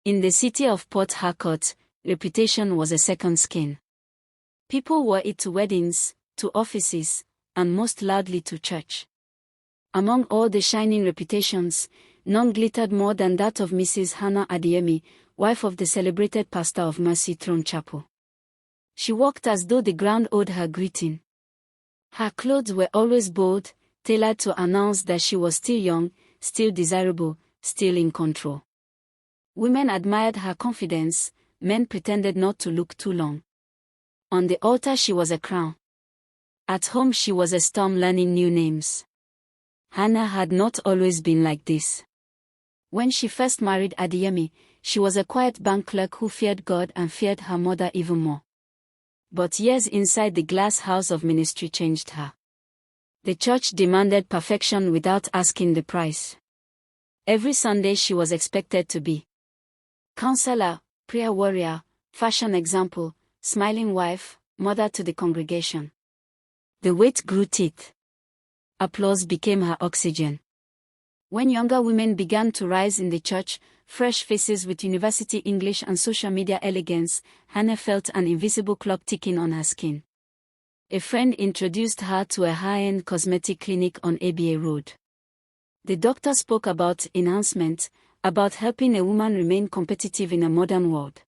In the city of Port Harcourt, reputation was a second skin. People wore it to weddings, to offices, and most loudly to church. Among all the shining reputations, none glittered more than that of Mrs. Hannah Adeyemi, wife of the celebrated pastor of Mercy Throne Chapel. She walked as though the ground owed her greeting. Her clothes were always bold, tailored to announce that she was still young, still desirable, still in control. Women admired her confidence, men pretended not to look too long. On the altar she was a crown. At home she was a storm learning new names. Hannah had not always been like this. When she first married Adeyemi, she was a quiet bank clerk who feared God and feared her mother even more. But years inside the glass house of ministry changed her. The church demanded perfection without asking the price. Every Sunday she was expected to be counselor, prayer warrior, fashion example, smiling wife, mother to the congregation. The weight grew teeth. Applause became her oxygen. When younger women began to rise in the church, fresh faces with university English and social media elegance, Hannah felt an invisible clock ticking on her skin. A friend introduced her to a high-end cosmetic clinic on ABA Road. The doctor spoke about enhancement, about helping a woman remain competitive in a modern world.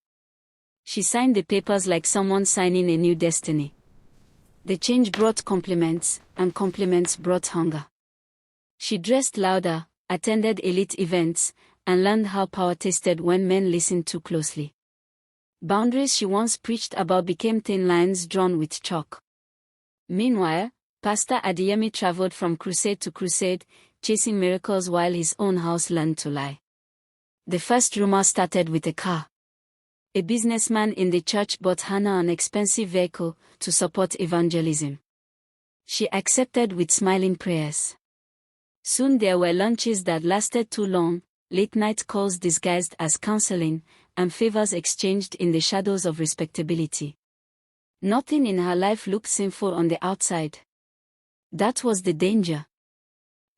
She signed the papers like someone signing a new destiny. The change brought compliments, and compliments brought hunger. She dressed louder, attended elite events, and learned how power tasted when men listened too closely. Boundaries she once preached about became thin lines drawn with chalk. Meanwhile, Pastor Adeyemi traveled from crusade to crusade, chasing miracles while his own house learned to lie. The first rumor started with a car. A businessman in the church bought Hannah an expensive vehicle to support evangelism. She accepted with smiling prayers. Soon there were lunches that lasted too long, late-night calls disguised as counseling, and favors exchanged in the shadows of respectability. Nothing in her life looked sinful on the outside. That was the danger.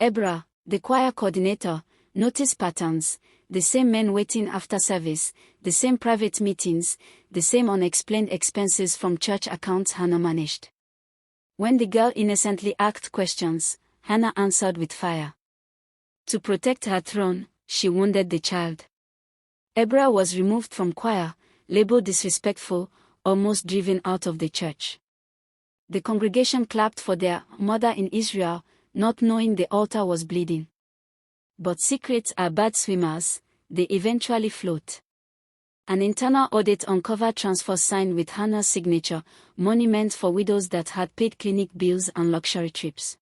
Ebra, the choir coordinator, noticed patterns: the same men waiting after service, the same private meetings, the same unexplained expenses from church accounts Hannah managed. When the girl innocently asked questions, Hannah answered with fire. To protect her throne, she wounded the child. Ebra was removed from choir, labeled disrespectful, almost driven out of the church. The congregation clapped for their mother in Israel, not knowing the altar was bleeding. But secrets are bad swimmers, they eventually float. An internal audit uncovered transfers signed with Hannah's signature, money meant for widows that had paid clinic bills and luxury trips.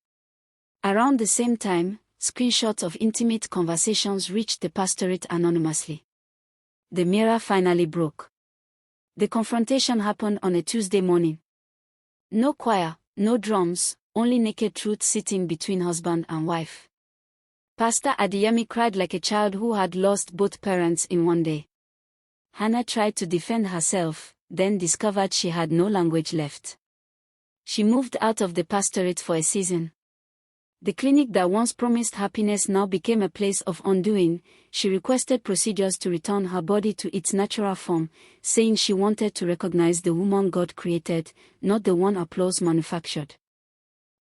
Around the same time, screenshots of intimate conversations reached the pastorate anonymously. The mirror finally broke. The confrontation happened on a Tuesday morning. No choir, no drums, only naked truth sitting between husband and wife. Pastor Adeyemi cried like a child who had lost both parents in one day. Hannah tried to defend herself, then discovered she had no language left. She moved out of the pastorate for a season. The clinic that once promised happiness now became a place of undoing. She requested procedures to return her body to its natural form, saying she wanted to recognize the woman God created, not the one applause manufactured.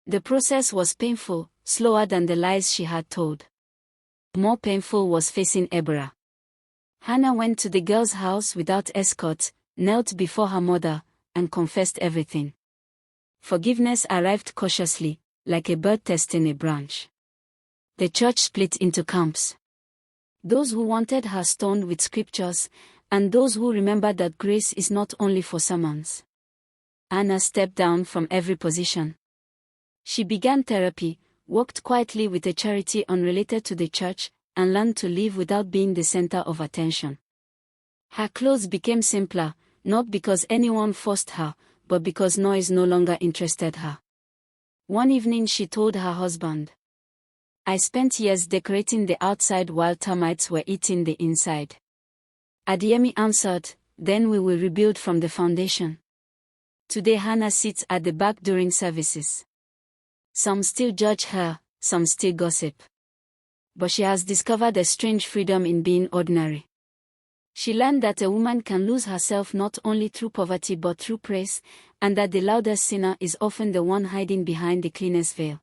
The process was painful, slower than the lies she had told. More painful was facing Ebra. Hannah went to the girl's house without escort, knelt before her mother, and confessed everything. Forgiveness arrived cautiously, like a bird testing a branch. The church split into camps. Those who wanted her stoned with scriptures, and those who remembered that grace is not only for sermons. Hannah stepped down from every position. She began therapy, worked quietly with a charity unrelated to the church, and learned to live without being the center of attention. Her clothes became simpler, not because anyone forced her, but because noise no longer interested her. One evening she told her husband, "I spent years decorating the outside while termites were eating the inside." Adeyemi answered, "Then we will rebuild from the foundation." Today Hannah sits at the back during services. Some still judge her, some still gossip. But she has discovered a strange freedom in being ordinary. She learned that a woman can lose herself not only through poverty but through praise, and that the loudest sinner is often the one hiding behind the cleanest veil.